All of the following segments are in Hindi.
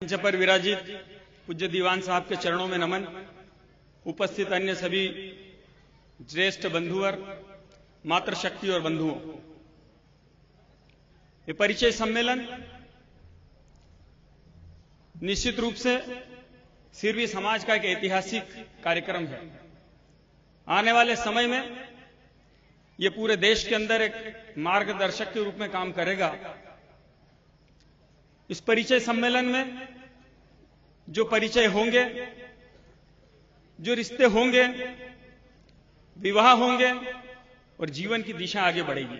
मंच पर विराजित पूज्य दीवान साहब के चरणों में नमन। उपस्थित अन्य सभी ज्येष्ठ बंधुवर, मातृशक्ति और बंधुओं, ये परिचय सम्मेलन निश्चित रूप से सिरवी समाज का एक ऐतिहासिक कार्यक्रम है। आने वाले समय में ये पूरे देश के अंदर एक मार्गदर्शक के रूप में काम करेगा। इस परिचय सम्मेलन में जो परिचय होंगे, जो रिश्ते होंगे, विवाह होंगे और जीवन की दिशा आगे बढ़ेगी।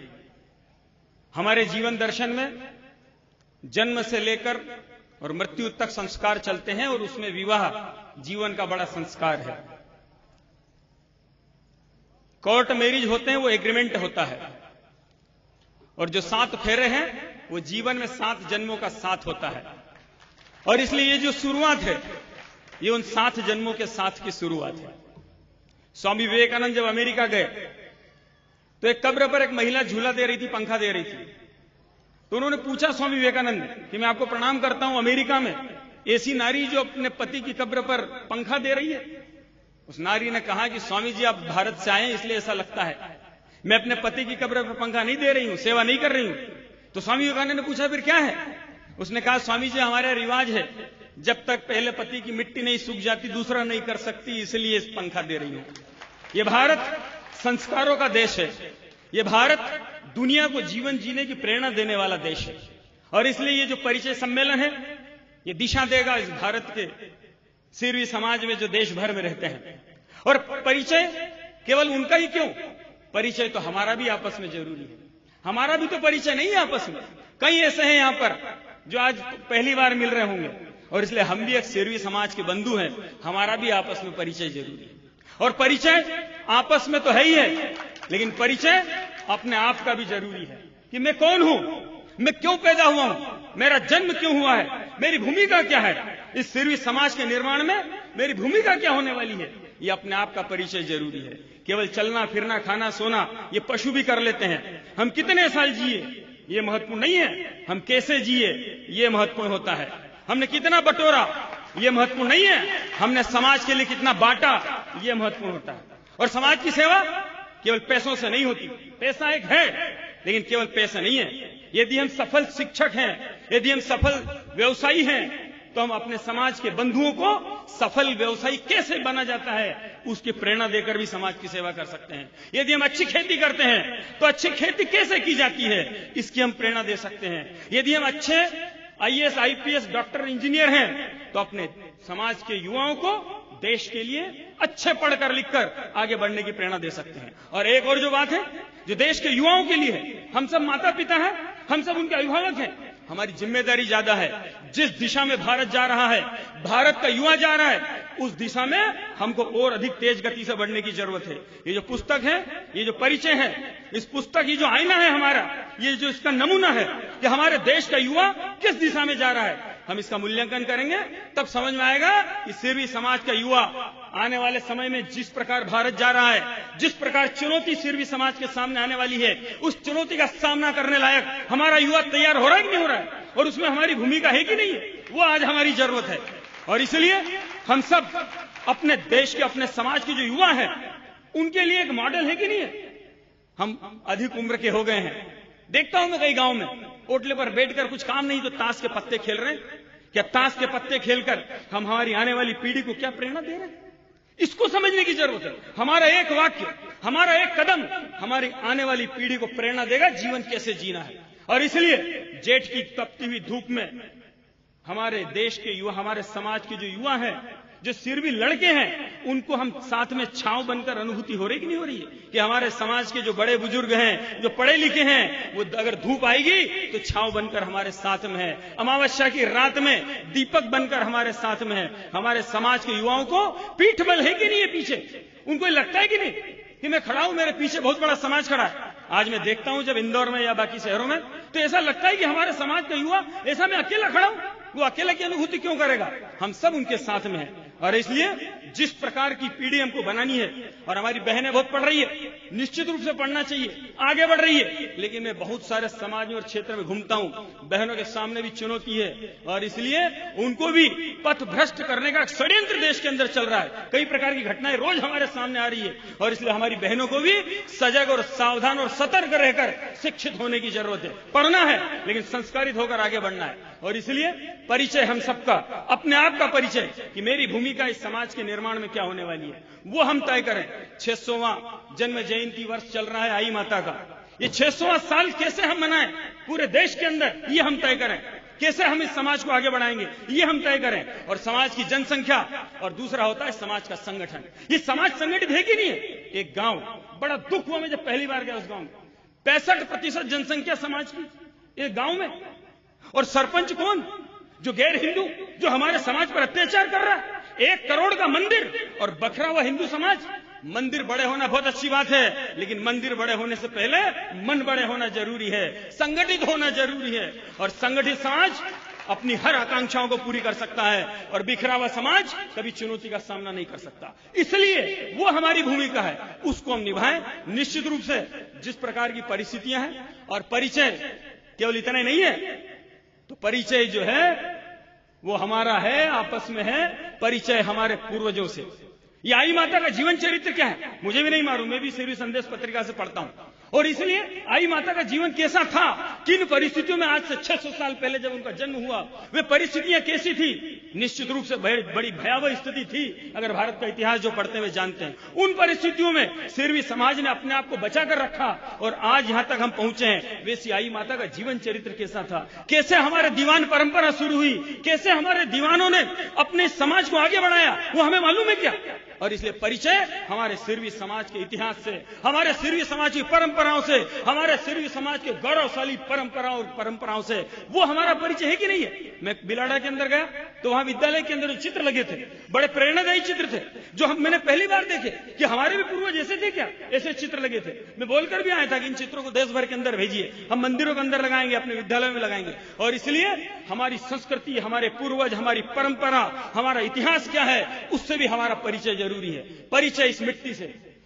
हमारे जीवन दर्शन में जन्म से लेकर और मृत्यु तक संस्कार चलते हैं और उसमें विवाह जीवन का बड़ा संस्कार है। कोर्ट मैरिज होते हैं, वो एग्रीमेंट होता है, और जो 7 फेरे हैं वो जीवन में 7 जन्मों का साथ होता है। और इसलिए ये जो शुरुआत है, ये उन 7 जन्मों के साथ की शुरुआत है। स्वामी विवेकानंद जब अमेरिका गए तो एक कब्र पर एक महिला झूला दे रही थी, पंखा दे रही थी। तो उन्होंने पूछा स्वामी विवेकानंद कि मैं आपको प्रणाम करता हूं, अमेरिका में ऐसी नारी जो अपने पति की कब्र पर पंखा दे रही है। उस नारी ने कहा कि स्वामी जी, आप भारत से आए इसलिए ऐसा लगता है, मैं अपने पति की कब्र पर पंखा नहीं दे रही हूं, सेवा नहीं कर रही हूं। तो स्वामी विवेकानंद ने पूछा फिर क्या है? उसने कहा, स्वामी जी हमारा रिवाज है, जब तक पहले पति की मिट्टी नहीं सूख जाती दूसरा नहीं कर सकती, इसलिए इस पंखा दे रही हूं। यह भारत संस्कारों का देश है। यह भारत दुनिया को जीवन जीने की प्रेरणा देने वाला देश है। और इसलिए ये जो परिचय सम्मेलन है, ये दिशा देगा इस भारत के सिरवी समाज में जो देश भर में रहते हैं। और परिचय केवल उनका ही क्यों, परिचय तो हमारा भी आपस में जरूरी है। हमारा भी तो परिचय नहीं है आपस में। कई ऐसे हैं यहां पर जो आज पहली बार मिल रहे होंगे, और इसलिए हम भी एक सिरवी समाज के बंधु हैं, हमारा भी आपस में परिचय जरूरी है। और परिचय आपस में तो है ही है, लेकिन परिचय अपने आप का भी जरूरी है कि मैं कौन हूं, मैं क्यों पैदा हुआ हूं, मेरा जन्म क्यों हुआ है, मेरी भूमिका क्या है, इस सिरवी समाज के निर्माण में मेरी भूमिका क्या होने वाली है, ये अपने आप का परिचय जरूरी है। केवल चलना फिरना खाना सोना ये पशु भी कर लेते हैं। हम कितने साल जिए ये महत्वपूर्ण नहीं है, हम कैसे जिए ये महत्वपूर्ण होता है। हमने कितना बटोरा ये महत्वपूर्ण नहीं है, हमने समाज के लिए कितना बांटा ये महत्वपूर्ण होता है। और समाज की सेवा केवल पैसों से नहीं होती। पैसा एक है, लेकिन केवल पैसा नहीं है। यदि हम सफल शिक्षक हैं, यदि हम सफल व्यवसायी हैं, तो हम अपने समाज के बंधुओं को सफल व्यवसायी कैसे बना जाता है उसकी प्रेरणा देकर भी समाज की सेवा कर सकते हैं। यदि हम अच्छी खेती करते हैं तो अच्छी खेती कैसे की जाती है इसकी हम प्रेरणा दे सकते हैं। यदि हम अच्छे आईएएस आईपीएस डॉक्टर इंजीनियर हैं तो अपने समाज के युवाओं को देश के लिए अच्छे पढ़कर लिखकर आगे बढ़ने की प्रेरणा दे सकते हैं। और एक और जो बात है जो देश के युवाओं के लिए है, हम सब माता पिता हैं, हम सब उनके अभिभावक हैं, हमारी जिम्मेदारी ज्यादा है। जिस दिशा में भारत जा रहा है, भारत का युवा जा रहा है, उस दिशा में हमको और अधिक तेज गति से बढ़ने की जरूरत है। ये जो पुस्तक है, ये जो परिचय है, इस पुस्तक की जो आईना है हमारा, ये जो इसका नमूना है कि हमारे देश का युवा किस दिशा में जा रहा है, हम इसका मूल्यांकन करेंगे तब समझ में आएगा कि सिरवी समाज का युवा आने वाले समय में जिस प्रकार भारत जा रहा है, जिस प्रकार चुनौती सिरवी समाज के सामने आने वाली है, उस चुनौती का सामना करने लायक हमारा युवा तैयार हो रहा है कि नहीं हो रहा है, और उसमें हमारी भूमिका है कि नहीं है, वो आज हमारी जरूरत है। और इसलिए हम सब अपने देश के, अपने समाज के जो युवा हैं उनके लिए एक मॉडल है कि नहीं है। हम अधिक उम्र के हो गए हैं, देखता हूं मैं कई गांव में ओटले पर बैठकर कुछ काम नहीं तो ताश के पत्ते खेल रहे हैं। क्या ताश के पत्ते खेलकर हम हमारी आने वाली पीढ़ी को क्या प्रेरणा दे रहे हैं, इसको समझने की जरूरत है। हमारा एक वाक्य, हमारा एक कदम हमारी आने वाली पीढ़ी को प्रेरणा देगा जीवन कैसे जीना है। और इसलिए जेठ की तपती हुई धूप में हमारे देश के युवा, हमारे समाज के जो युवा हैं, जो सिरवी लड़के हैं, उनको हम साथ में छांव बनकर अनुभूति हो रही कि नहीं हो रही है कि हमारे समाज के जो बड़े बुजुर्ग हैं, जो पढ़े लिखे हैं, वो अगर धूप आएगी तो छांव बनकर हमारे साथ में है। अमावस्या की रात में दीपक बनकर हमारे साथ में है। हमारे समाज के युवाओं को पीठ बल है कि नहीं है पीछे, उनको लगता है कि नहीं कि मैं खड़ा हूं, मेरे पीछे बहुत बड़ा समाज खड़ा है। आज मैं देखता हूं जब इंदौर में या बाकी शहरों में, तो ऐसा लगता है कि हमारे समाज का युवा ऐसा मैं अकेला खड़ा हूं, वो अकेले की अनुभूति क्यों करेगा, हम सब उनके साथ में हैं। और इसलिए जिस प्रकार की पीढ़ी हमको बनानी है, और हमारी बहनें बहुत पढ़ रही है, निश्चित रूप से पढ़ना चाहिए, आगे बढ़ रही है, लेकिन मैं बहुत सारे समाज में और क्षेत्र में घूमता हूं, बहनों के सामने भी चुनौती है, और इसलिए उनको भी पथ भ्रष्ट करने का षड्यंत्र देश के अंदर चल रहा है। कई प्रकार की घटनाएं रोज हमारे सामने आ रही है, और इसलिए हमारी बहनों को भी सजग और सावधान और सतर्क रहकर शिक्षित होने की जरूरत है। पढ़ना है, लेकिन संस्कारित होकर आगे बढ़ना है। और इसलिए परिचय हम सबका, अपने आप का परिचय कि मेरी भूमिका इस समाज के निर्माण में क्या होने वाली है, वो हम तय करें। 600वां जन्म जयंती वर्ष चल रहा है आई माता का, ये 600वां साल कैसे हम मनाएं पूरे देश के अंदर, ये हम तय करें। कैसे हम इस समाज को आगे बढ़ाएंगे, ये हम तय करें। और समाज की जनसंख्या, और दूसरा होता है समाज का संगठन। ये समाज संगठित है कि नहीं है? एक गांव, बड़ा दुख हुआ मैं जब पहली बार गया उस गांव में, 65% जनसंख्या समाज की एक गांव में, और सरपंच कौन? जो गैर हिंदू, जो हमारे समाज पर अत्याचार कर रहा है। 1 करोड़ का मंदिर और बखरा हुआ हिंदू समाज। मंदिर बड़े होना बहुत अच्छी बात है, लेकिन मंदिर बड़े होने से पहले मन बड़े होना जरूरी है, संगठित होना जरूरी है। और संगठित समाज अपनी हर आकांक्षाओं को पूरी कर सकता है, और बिखरा हुआ समाज कभी चुनौती का सामना नहीं कर सकता। इसलिए वो हमारी भूमिका है, उसको हम निभाएं। निश्चित रूप से जिस प्रकार की परिस्थितियां हैं, और परिचय केवल इतना नहीं है, तो परिचय जो है वो हमारा है, आपस में है। परिचय हमारे पूर्वजों से। ये आई माता का जीवन चरित्र क्या है मुझे भी नहीं मालूम, मैं भी सेवी संदेश पत्रिका से पढ़ता हूं। और इसलिए आई माता का जीवन कैसा था, किन परिस्थितियों में, आज से 600 साल पहले जब उनका जन्म हुआ, वे परिस्थितियां कैसी थी। निश्चित रूप से बड़ी भयावह स्थिति थी, अगर भारत का इतिहास जो पढ़ते हुए जानते हैं। उन परिस्थितियों में सिरवी समाज ने अपने आप को बचाकर रखा, और आज यहां तक हम पहुंचे हैं। वैसी आई माता का जीवन चरित्र कैसा था, कैसे हमारे दीवान परंपरा शुरू हुई, कैसे हमारे दीवानों ने अपने समाज को आगे बढ़ाया, वो हमें मालूम है क्या? और इसलिए परिचय हमारे सिरवी समाज के इतिहास से, हमारे सिरवी समाज की परंपराओं से, हमारे सिरवी समाज के गौरवशाली परंपराओं से, वो हमारा परिचय है कि नहीं है? मैं बिलाड़ा के अंदर गया तो वहां विद्यालय के अंदर चित्र लगे थे, बड़े प्रेरणादायी चित्र थे, जो मैंने पहली बार देखे कि हमारे भी पूर्वज ऐसे थे क्या, ऐसे चित्र लगे थे। मैं बोलकर भी आया था कि इन चित्रों को देश भर के अंदर भेजिए, हम मंदिरों के अंदर लगाएंगे, अपने विद्यालयों में लगाएंगे। और इसलिए हमारी संस्कृति, हमारे पूर्वज, हमारी परंपरा, हमारा इतिहास क्या है, उससे भी हमारा परिचय जरूरी है। परिचय इस मिट्टी से,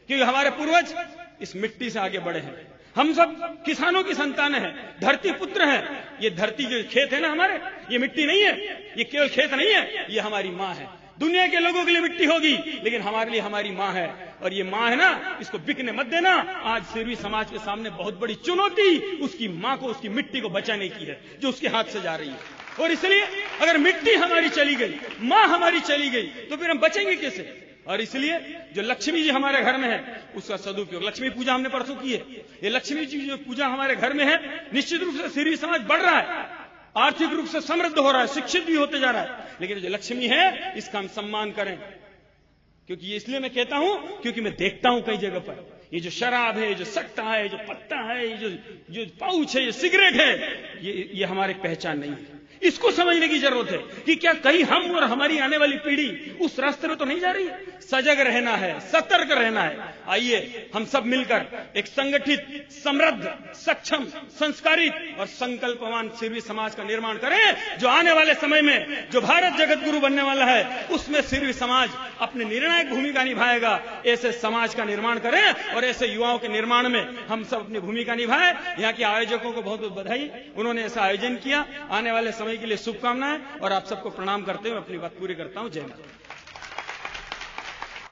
क्योंकि हमारे पूर्वज इस मिट्टी से आगे बढ़े हैं। हम सब किसानों की संतान हैं, धरती पुत्र हैं। ये धरती जो खेत है ना हमारे, ये मिट्टी नहीं है, ये केवल खेत नहीं है, ये हमारी माँ है। दुनिया के लोगों के लिए मिट्टी होगी, लेकिन हमारे लिए हमारी माँ है। और ये माँ है ना, इसको बिकने मत देना। आज सिरवी समाज के सामने बहुत बड़ी चुनौती उसकी माँ को, उसकी मिट्टी को बचाने की है, जो उसके हाथ से जा रही है। और इसलिए अगर मिट्टी हमारी चली गई, माँ हमारी चली गई, तो फिर हम बचेंगे कैसे? और इसलिए जो लक्ष्मी जी हमारे घर में है, उसका सदुपयोग। लक्ष्मी पूजा हमने परसों की है। ये लक्ष्मी जी जो पूजा हमारे घर में है, निश्चित रूप से सिरवी समाज बढ़ रहा है, आर्थिक रूप से समृद्ध हो रहा है, शिक्षित भी होते जा रहा है। लेकिन जो लक्ष्मी है, इसका हम सम्मान करें। क्योंकि ये इसलिए मैं कहता हूं, क्योंकि मैं देखता हूं कई जगह पर ये जो शराब है, जो सट्टा है, जो पत्ता है, ये जो पाउच है, ये सिगरेट है, ये हमारी पहचान नहीं है। इसको समझने की जरूरत है कि क्या कहीं हम और हमारी आने वाली पीढ़ी उस रास्ते में तो नहीं जा रही है। सजग रहना है, सतर्क रहना है। आइए हम सब मिलकर एक संगठित, समृद्ध, सक्षम, संस्कारित और संकल्पवान सिरवी समाज का निर्माण करें, जो आने वाले समय में जो भारत जगत गुरु बनने वाला है, उसमें सिरवी समाज अपनी निर्णायक भूमिका निभाएगा। ऐसे समाज का निर्माण करें और ऐसे युवाओं के निर्माण में हम सब अपनी भूमिका निभाएं। यहाँ के आयोजकों को बहुत बहुत बधाई, उन्होंने ऐसा आयोजन किया। आने वाले समय के लिए शुभकामनाएं, और आप सबको प्रणाम करते हुए अपनी बात पूरी करता हूं। जय माता।